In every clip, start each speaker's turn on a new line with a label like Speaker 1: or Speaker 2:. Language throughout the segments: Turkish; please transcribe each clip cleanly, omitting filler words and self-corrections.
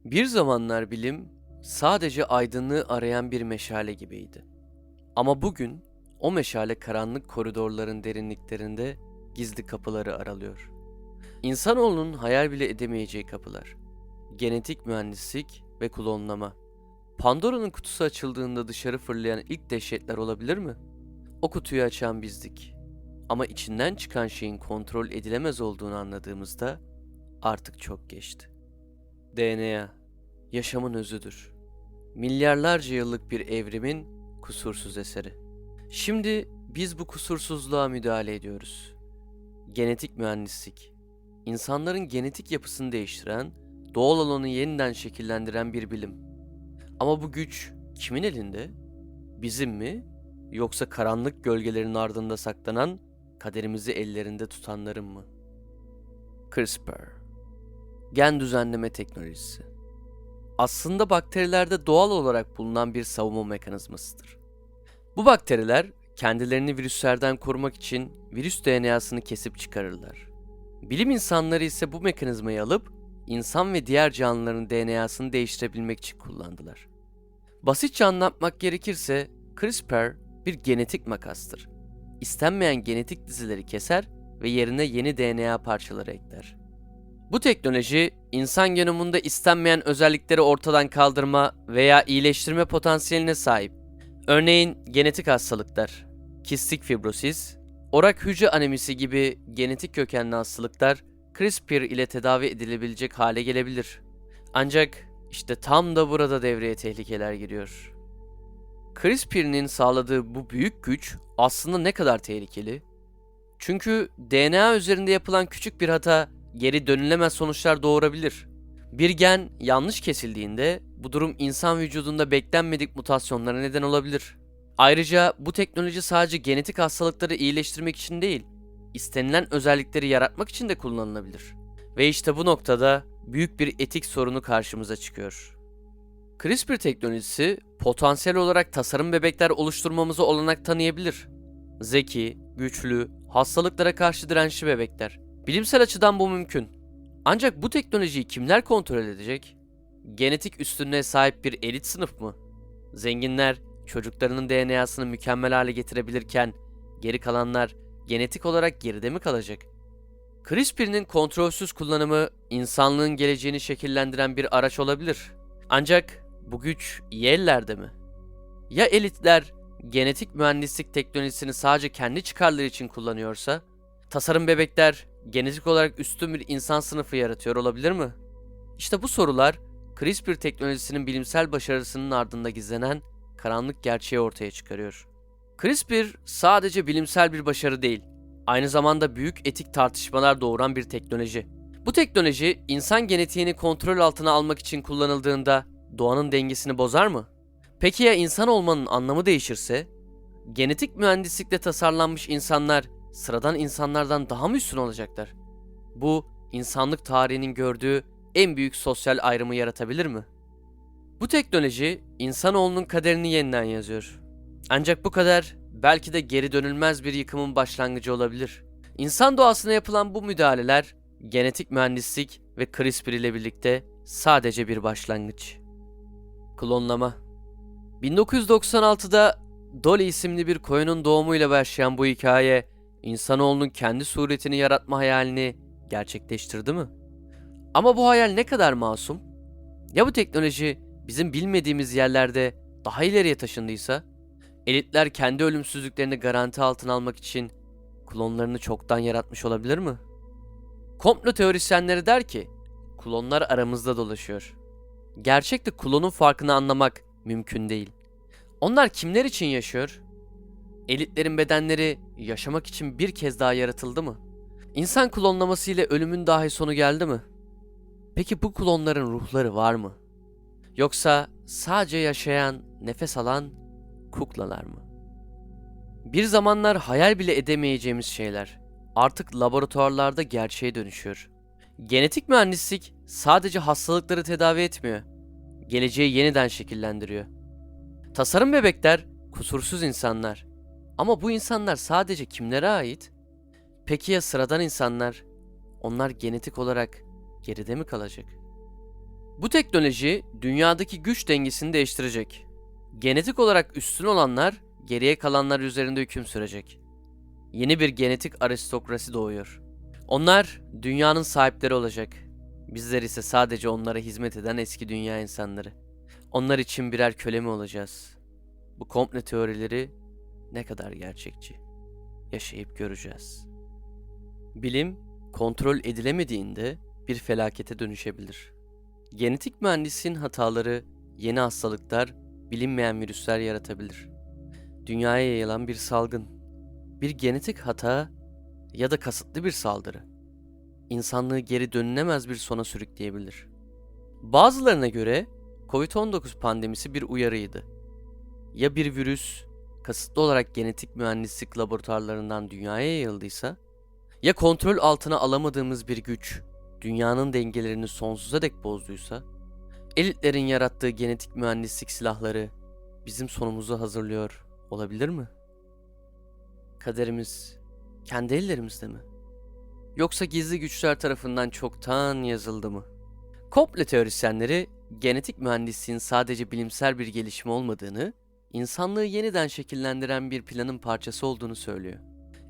Speaker 1: Bir zamanlar bilim sadece aydınlığı arayan bir meşale gibiydi. Ama bugün o meşale karanlık koridorların derinliklerinde gizli kapıları aralıyor. İnsanoğlunun hayal bile edemeyeceği kapılar. Genetik mühendislik ve klonlama. Pandora'nın kutusu açıldığında dışarı fırlayan ilk dehşetler olabilir mi? O kutuyu açan bizdik. Ama içinden çıkan şeyin kontrol edilemez olduğunu anladığımızda artık çok geçti. DNA, yaşamın özüdür. Milyarlarca yıllık bir evrimin kusursuz eseri. Şimdi biz bu kusursuzluğa müdahale ediyoruz. Genetik mühendislik, insanların genetik yapısını değiştiren, doğal alanı yeniden şekillendiren bir bilim. Ama bu güç kimin elinde? Bizim mi? Yoksa karanlık gölgelerin ardında saklanan, kaderimizi ellerinde tutanların mı? CRISPR, gen düzenleme teknolojisi. Aslında bakterilerde doğal olarak bulunan bir savunma mekanizmasıdır. Bu bakteriler kendilerini virüslerden korumak için virüs DNA'sını kesip çıkarırlar. Bilim insanları ise bu mekanizmayı alıp insan ve diğer canlıların DNA'sını değiştirebilmek için kullandılar. Basitçe anlatmak gerekirse CRISPR bir genetik makastır. İstenmeyen genetik dizileri keser ve yerine yeni DNA parçaları ekler. Bu teknoloji, insan genomunda istenmeyen özellikleri ortadan kaldırma veya iyileştirme potansiyeline sahip. Örneğin genetik hastalıklar, kistik fibrozis, orak hücre anemisi gibi genetik kökenli hastalıklar CRISPR ile tedavi edilebilecek hale gelebilir. Ancak işte tam da burada devreye tehlikeler giriyor. CRISPR'nin sağladığı bu büyük güç aslında ne kadar tehlikeli? Çünkü DNA üzerinde yapılan küçük bir hata geri dönülemez sonuçlar doğurabilir. Bir gen yanlış kesildiğinde bu durum insan vücudunda beklenmedik mutasyonlara neden olabilir. Ayrıca bu teknoloji sadece genetik hastalıkları iyileştirmek için değil, istenilen özellikleri yaratmak için de kullanılabilir. Ve işte bu noktada büyük bir etik sorunu karşımıza çıkıyor. CRISPR teknolojisi potansiyel olarak tasarım bebekler oluşturmamıza olanak tanıyabilir. Zeki, güçlü, hastalıklara karşı dirençli bebekler. Bilimsel açıdan bu mümkün. Ancak bu teknolojiyi kimler kontrol edecek? Genetik üstünlüğe sahip bir elit sınıf mı? Zenginler çocuklarının DNA'sını mükemmel hale getirebilirken geri kalanlar genetik olarak geride mi kalacak? CRISPR'nin kontrolsüz kullanımı insanlığın geleceğini şekillendiren bir araç olabilir. Ancak bu güç iyi ellerde mi? Ya elitler genetik mühendislik teknolojisini sadece kendi çıkarları için kullanıyorsa? Tasarım bebekler genetik olarak üstün bir insan sınıfı yaratıyor olabilir mi? İşte bu sorular CRISPR teknolojisinin bilimsel başarısının ardında gizlenen karanlık gerçeği ortaya çıkarıyor. CRISPR sadece bilimsel bir başarı değil, aynı zamanda büyük etik tartışmalar doğuran bir teknoloji. Bu teknoloji insan genetiğini kontrol altına almak için kullanıldığında doğanın dengesini bozar mı? Peki ya insan olmanın anlamı değişirse? Genetik mühendislikle tasarlanmış insanlar sıradan insanlardan daha mı üstün olacaklar? Bu, insanlık tarihinin gördüğü en büyük sosyal ayrımı yaratabilir mi? Bu teknoloji, insanoğlunun kaderini yeniden yazıyor. Ancak bu kader, belki de geri dönülmez bir yıkımın başlangıcı olabilir. İnsan doğasına yapılan bu müdahaleler, genetik mühendislik ve CRISPR ile birlikte sadece bir başlangıç. Klonlama. 1996'da Dolly isimli bir koyunun doğumuyla başlayan bu hikaye, insanoğlunun kendi suretini yaratma hayalini gerçekleştirdi mi? Ama bu hayal ne kadar masum? Ya bu teknoloji bizim bilmediğimiz yerlerde daha ileriye taşındıysa? Elitler kendi ölümsüzlüklerini garanti altına almak için klonlarını çoktan yaratmış olabilir mi? Komplo teorisyenleri der ki, klonlar aramızda dolaşıyor. Gerçekte klonun farkını anlamak mümkün değil. Onlar kimler için yaşıyor? Elitlerin bedenleri yaşamak için bir kez daha yaratıldı mı? İnsan klonlaması ile ölümün dahi sonu geldi mi? Peki bu klonların ruhları var mı? Yoksa sadece yaşayan, nefes alan kuklalar mı? Bir zamanlar hayal bile edemeyeceğimiz şeyler artık laboratuvarlarda gerçeğe dönüşüyor. Genetik mühendislik sadece hastalıkları tedavi etmiyor, geleceği yeniden şekillendiriyor. Tasarım bebekler kusursuz insanlar. Ama bu insanlar sadece kimlere ait? Peki ya sıradan insanlar? Onlar genetik olarak geride mi kalacak? Bu teknoloji dünyadaki güç dengesini değiştirecek. Genetik olarak üstün olanlar geriye kalanlar üzerinde hüküm sürecek. Yeni bir genetik aristokrasi doğuyor. Onlar dünyanın sahipleri olacak. Bizler ise sadece onlara hizmet eden eski dünya insanları. Onlar için birer köle mi olacağız? Bu komple teorileri ne kadar gerçekçi? Yaşayıp göreceğiz. Bilim kontrol edilemediğinde bir felakete dönüşebilir. Genetik mühendisliğin hataları yeni hastalıklar, bilinmeyen virüsler yaratabilir. Dünyaya yayılan bir salgın, bir genetik hata ya da kasıtlı bir saldırı insanlığı geri dönülemez bir sona sürükleyebilir. Bazılarına göre Covid-19 pandemisi bir uyarıydı. Ya bir virüs kasıtlı olarak genetik mühendislik laboratuvarlarından dünyaya yayıldıysa, ya kontrol altına alamadığımız bir güç dünyanın dengelerini sonsuza dek bozduysa, elitlerin yarattığı genetik mühendislik silahları bizim sonumuzu hazırlıyor olabilir mi? Kaderimiz kendi ellerimizde mi? Yoksa gizli güçler tarafından çoktan yazıldı mı? Komple teorisyenleri genetik mühendisliğin sadece bilimsel bir gelişme olmadığını, insanlığı yeniden şekillendiren bir planın parçası olduğunu söylüyor.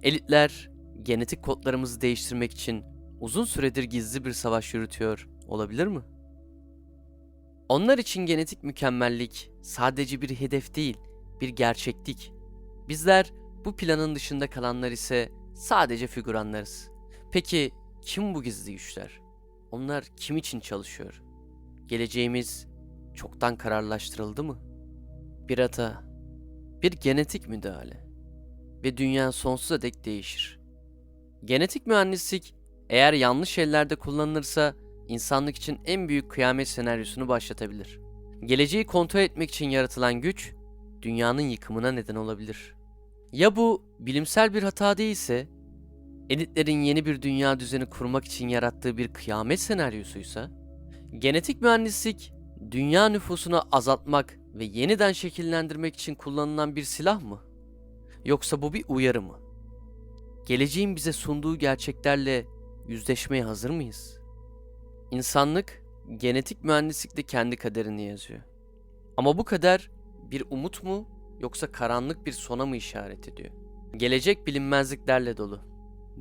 Speaker 1: Elitler genetik kodlarımızı değiştirmek için uzun süredir gizli bir savaş yürütüyor olabilir mi? Onlar için genetik mükemmellik sadece bir hedef değil, bir gerçeklik. Bizler bu planın dışında kalanlar ise sadece figüranlarız. Peki kim bu gizli güçler? Onlar kim için çalışıyor? Geleceğimiz çoktan kararlaştırıldı mı? Bir hata, bir genetik müdahale ve dünya sonsuza dek değişir. Genetik mühendislik eğer yanlış ellerde kullanılırsa insanlık için en büyük kıyamet senaryosunu başlatabilir. Geleceği kontrol etmek için yaratılan güç dünyanın yıkımına neden olabilir. Ya bu bilimsel bir hata değilse, elitlerin yeni bir dünya düzeni kurmak için yarattığı bir kıyamet senaryosuysa, genetik mühendislik dünya nüfusunu azaltmak ve yeniden şekillendirmek için kullanılan bir silah mı? Yoksa bu bir uyarı mı? Geleceğin bize sunduğu gerçeklerle yüzleşmeye hazır mıyız? İnsanlık genetik mühendislikte kendi kaderini yazıyor. Ama bu kader bir umut mu yoksa karanlık bir sona mı işaret ediyor? Gelecek bilinmezliklerle dolu.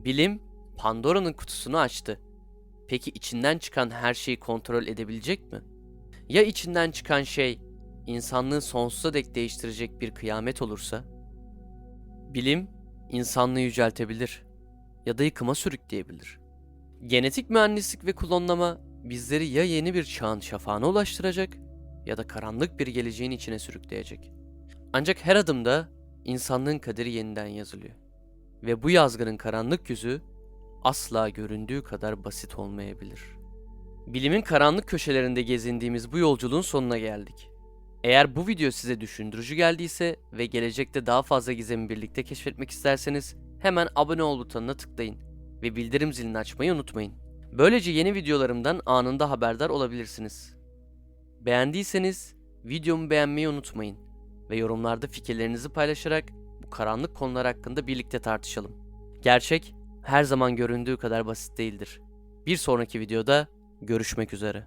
Speaker 1: Bilim Pandora'nın kutusunu açtı. Peki içinden çıkan her şeyi kontrol edebilecek mi? Ya içinden çıkan şey insanlığı sonsuza dek değiştirecek bir kıyamet olursa? Bilim insanlığı yüceltebilir ya da yıkıma sürükleyebilir. Genetik mühendislik ve klonlama bizleri ya yeni bir çağın şafağına ulaştıracak ya da karanlık bir geleceğin içine sürükleyecek. Ancak her adımda insanlığın kaderi yeniden yazılıyor. Ve bu yazgının karanlık yüzü asla göründüğü kadar basit olmayabilir. Bilimin karanlık köşelerinde gezindiğimiz bu yolculuğun sonuna geldik. Eğer bu video size düşündürücü geldiyse ve gelecekte daha fazla gizemi birlikte keşfetmek isterseniz hemen abone ol butonuna tıklayın ve bildirim zilini açmayı unutmayın. Böylece yeni videolarımdan anında haberdar olabilirsiniz. Beğendiyseniz videomu beğenmeyi unutmayın ve yorumlarda fikirlerinizi paylaşarak bu karanlık konular hakkında birlikte tartışalım. Gerçek her zaman göründüğü kadar basit değildir. Bir sonraki videoda görüşmek üzere.